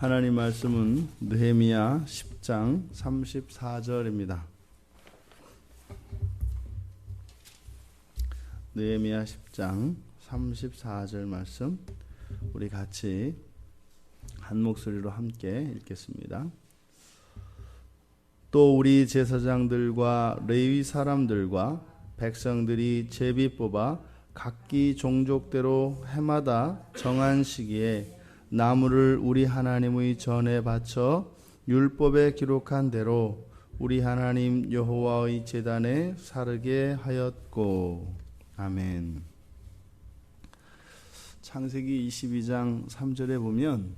하나님 말씀은 느헤미야 10장 34절입니다. 느헤미야 10장 34절 말씀 우리 같이 한 목소리로 함께 읽겠습니다. 또 우리 제사장들과 레위 사람들과 백성들이 제비 뽑아 각기 종족대로 해마다 정한 시기에 나무를 우리 하나님의 전에 바쳐 율법에 기록한 대로 우리 하나님 여호와의 제단에 사르게 하였고. 아멘. 창세기 22장 3절에 보면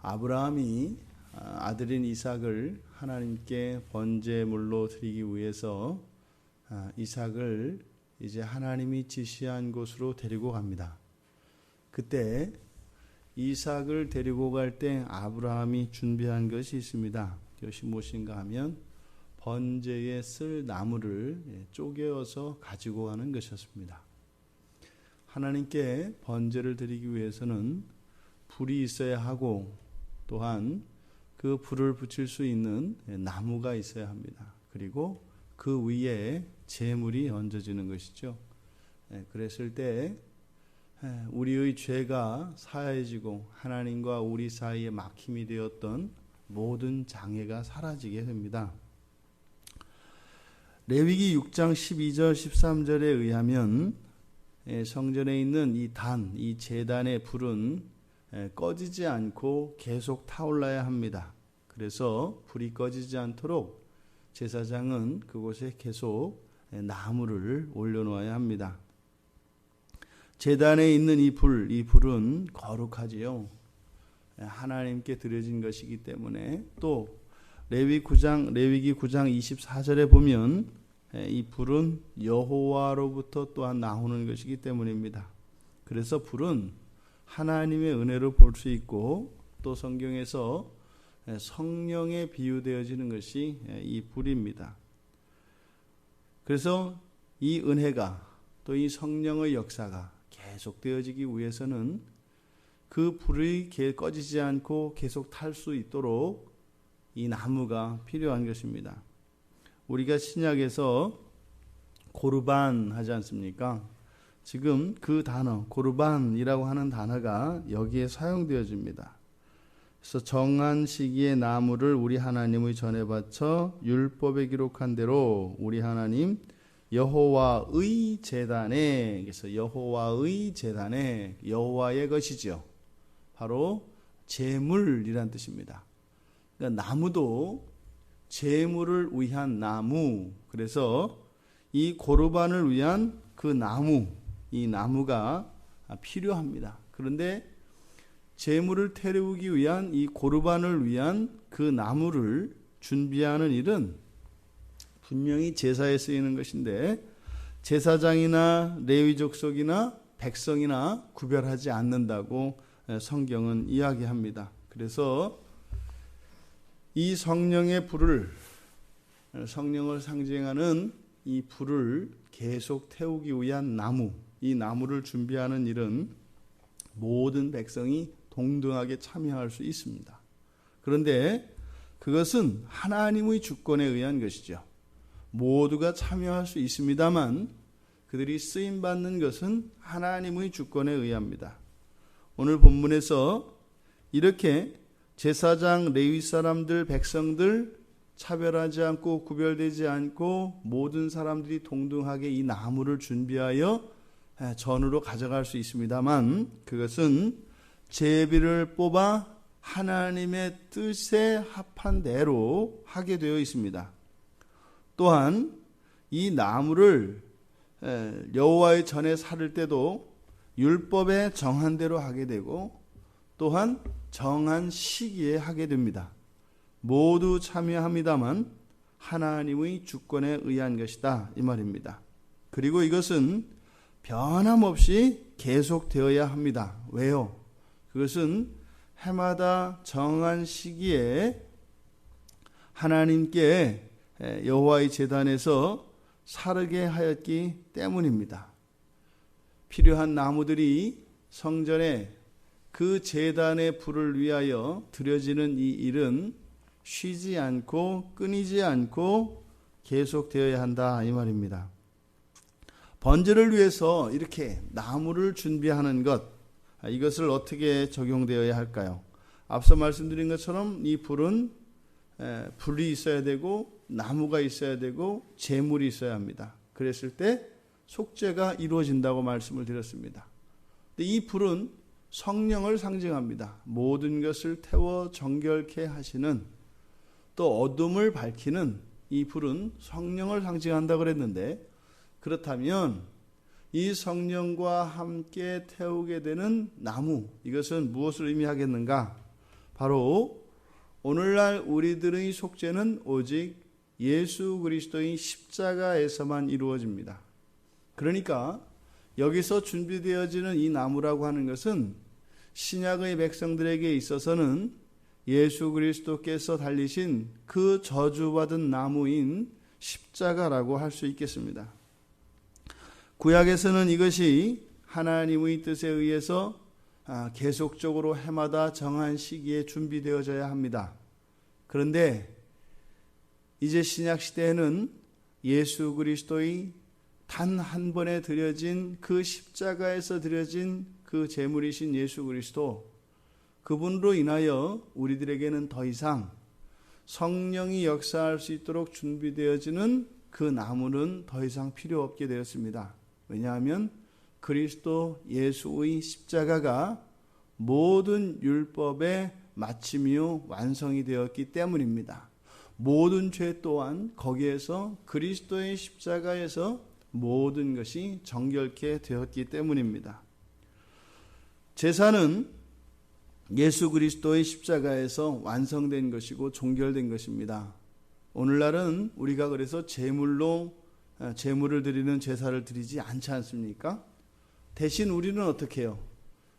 아브라함이 아들인 이삭을 하나님께 번제물로 드리기 위해서 이삭을 이제 하나님이 지시한 곳으로 데리고 갑니다. 그때 이삭을 데리고 갈 때 아브라함이 준비한 것이 있습니다. 그것이 무엇인가 하면 번제에 쓸 나무를 쪼개어서 가지고 가는 것이었습니다. 하나님께 번제를 드리기 위해서는 불이 있어야 하고 또한 그 불을 붙일 수 있는 나무가 있어야 합니다. 그리고 그 위에 제물이 얹어지는 것이죠. 그랬을 때 우리의 죄가 사해지고 하나님과 우리 사이에 막힘이 되었던 모든 장애가 사라지게 됩니다. 레위기 6장 12절 13절에 의하면 성전에 있는 이 제단의 불은 꺼지지 않고 계속 타올라야 합니다. 그래서 불이 꺼지지 않도록 제사장은 그곳에 계속 나무를 올려놓아야 합니다. 제단에 있는 이 불은 거룩하지요. 하나님께 드려진 것이기 때문에 또 레위기 9장 24절에 보면 이 불은 여호와로부터 또한 나오는 것이기 때문입니다. 그래서 불은 하나님의 은혜로 볼 수 있고 또 성경에서 성령에 비유되어지는 것이 이 불입니다. 그래서 이 은혜가 또 이 성령의 역사가 계속되어지기 위해서는 그 불이 꺼지지 않고 계속 탈 수 있도록 이 나무가 필요한 것입니다. 우리가 신약에서 고르반 하지 않습니까? 지금 그 단어 고르반이라고 하는 단어가 여기에 사용되어집니다. 그래서 정한 시기에 나무를 우리 하나님의 전에 바쳐 율법에 기록한 대로 우리 하나님 여호와의 제단에, 그래서 여호와의 제단에, 여호와의 것이죠. 바로 제물이란 뜻입니다. 그러니까 나무도 제물을 위한 나무, 그래서 이 고르반을 위한 그 나무, 이 나무가 필요합니다. 그런데 제물을 태우기 위한 이 고르반을 위한 그 나무를 준비하는 일은 분명히 제사에 쓰이는 것인데 제사장이나 레위 족속이나 백성이나 구별하지 않는다고 성경은 이야기합니다. 그래서 이 성령의 불을, 성령을 상징하는 이 불을 계속 태우기 위한 나무, 이 나무를 준비하는 일은 모든 백성이 동등하게 참여할 수 있습니다. 그런데 그것은 하나님의 주권에 의한 것이죠. 모두가 참여할 수 있습니다만 그들이 쓰임받는 것은 하나님의 주권에 의합니다. 오늘 본문에서 이렇게 제사장, 레위 사람들, 백성들 차별하지 않고 구별되지 않고 모든 사람들이 동등하게 이 나무를 준비하여 전으로 가져갈 수 있습니다만 그것은 제비를 뽑아 하나님의 뜻에 합한 대로 하게 되어 있습니다. 또한 이 나무를 여호와의 전에 사를 때도 율법에 정한 대로 하게 되고 또한 정한 시기에 하게 됩니다. 모두 참여합니다만 하나님의 주권에 의한 것이다 이 말입니다. 그리고 이것은 변함없이 계속되어야 합니다. 왜요? 그것은 해마다 정한 시기에 하나님께 여호와의 제단에서 사르게 하였기 때문입니다. 필요한 나무들이 성전에 그 제단의 불을 위하여 드려지는 이 일은 쉬지 않고 끊이지 않고 계속되어야 한다 이 말입니다. 번제를 위해서 이렇게 나무를 준비하는 것, 이것을 어떻게 적용되어야 할까요? 앞서 말씀드린 것처럼 이 불은 불이 있어야 되고 나무가 있어야 되고 제물이 있어야 합니다. 그랬을 때 속죄가 이루어진다고 말씀을 드렸습니다. 근데 이 불은 성령을 상징합니다. 모든 것을 태워 정결케 하시는, 또 어둠을 밝히는 이 불은 성령을 상징한다고 그랬는데, 그렇다면 이 성령과 함께 태우게 되는 나무, 이것은 무엇을 의미하겠는가? 바로 오늘날 우리들의 속죄는 오직 예수 그리스도의 십자가에서만 이루어집니다. 그러니까 여기서 준비되어지는 이 나무라고 하는 것은 신약의 백성들에게 있어서는 예수 그리스도께서 달리신 그 저주받은 나무인 십자가라고 할 수 있겠습니다. 구약에서는 이것이 하나님의 뜻에 의해서 계속적으로 해마다 정한 시기에 준비되어져야 합니다. 그런데 이제 신약 시대에는 예수 그리스도의 단 한 번에 드려진 그 십자가에서 드려진 그 제물이신 예수 그리스도, 그분으로 인하여 우리들에게는 더 이상 성령이 역사할 수 있도록 준비되어지는 그 나무는 더 이상 필요 없게 되었습니다. 왜냐하면 그리스도 예수의 십자가가 모든 율법의 마침이요 완성이 되었기 때문입니다. 모든 죄 또한 거기에서 그리스도의 십자가에서 모든 것이 정결케 되었기 때문입니다. 제사는 예수 그리스도의 십자가에서 완성된 것이고 종결된 것입니다. 오늘날은 우리가 그래서 제물을 드리는 제사를 드리지 않지 않습니까? 대신 우리는 어떻게 해요?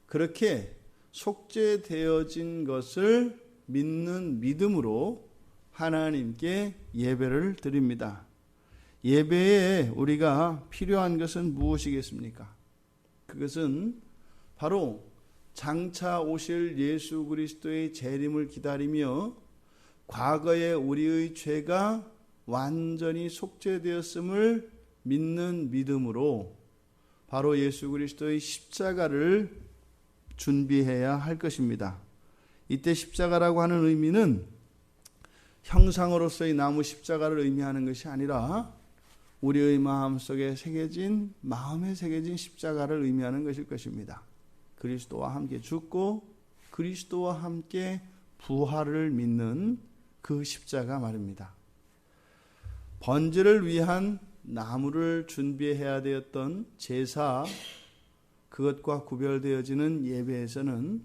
그렇게 속죄되어진 것을 믿는 믿음으로 하나님께 예배를 드립니다. 예배에 우리가 필요한 것은 무엇이겠습니까? 그것은 바로 장차 오실 예수 그리스도의 재림을 기다리며 과거에 우리의 죄가 완전히 속죄되었음을 믿는 믿음으로 바로 예수 그리스도의 십자가를 준비해야 할 것입니다. 이때 십자가라고 하는 의미는 형상으로서의 나무 십자가를 의미하는 것이 아니라 우리의 마음속에 새겨진, 마음에 새겨진 십자가를 의미하는 것일 것입니다. 그리스도와 함께 죽고 그리스도와 함께 부활을 믿는 그 십자가 말입니다. 번제를 위한 나무를 준비해야 되었던 제사, 그것과 구별되어지는 예배에서는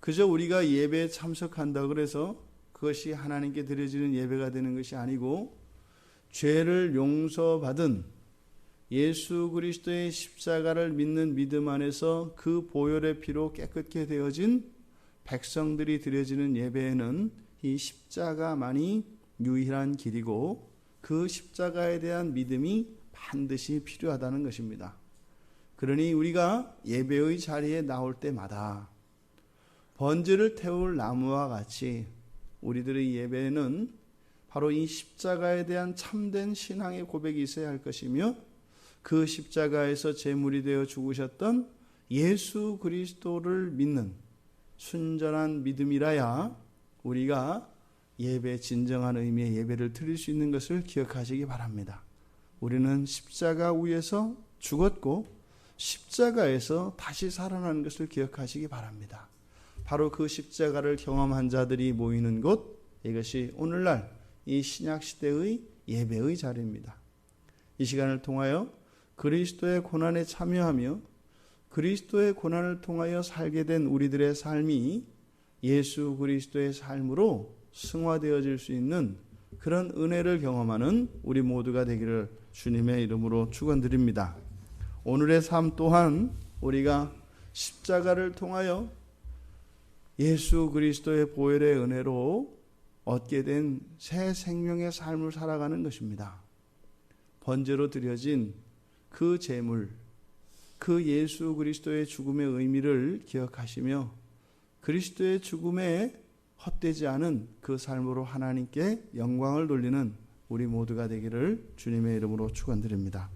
그저 우리가 예배에 참석한다고 해서 그것이 하나님께 드려지는 예배가 되는 것이 아니고, 죄를 용서받은 예수 그리스도의 십자가를 믿는 믿음 안에서 그 보혈의 피로 깨끗게 되어진 백성들이 드려지는 예배에는 이 십자가만이 유일한 길이고 그 십자가에 대한 믿음이 반드시 필요하다는 것입니다. 그러니 우리가 예배의 자리에 나올 때마다 번제를 태울 나무와 같이 우리들의 예배에는 바로 이 십자가에 대한 참된 신앙의 고백이 있어야 할 것이며, 그 십자가에서 제물이 되어 죽으셨던 예수 그리스도를 믿는 순전한 믿음이라야 우리가 예배, 진정한 의미의 예배를 드릴 수 있는 것을 기억하시기 바랍니다. 우리는 십자가 위에서 죽었고 십자가에서 다시 살아난 것을 기억하시기 바랍니다. 바로 그 십자가를 경험한 자들이 모이는 곳, 이것이 오늘날 이 신약시대의 예배의 자리입니다. 이 시간을 통하여 그리스도의 고난에 참여하며 그리스도의 고난을 통하여 살게 된 우리들의 삶이 예수 그리스도의 삶으로 승화되어질 수 있는 그런 은혜를 경험하는 우리 모두가 되기를 주님의 이름으로 축원드립니다. 오늘의 삶 또한 우리가 십자가를 통하여 예수 그리스도의 보혈의 은혜로 얻게 된 새 생명의 삶을 살아가는 것입니다. 번제로 드려진 그 제물, 그 예수 그리스도의 죽음의 의미를 기억하시며 그리스도의 죽음에 헛되지 않은 그 삶으로 하나님께 영광을 돌리는 우리 모두가 되기를 주님의 이름으로 축원드립니다.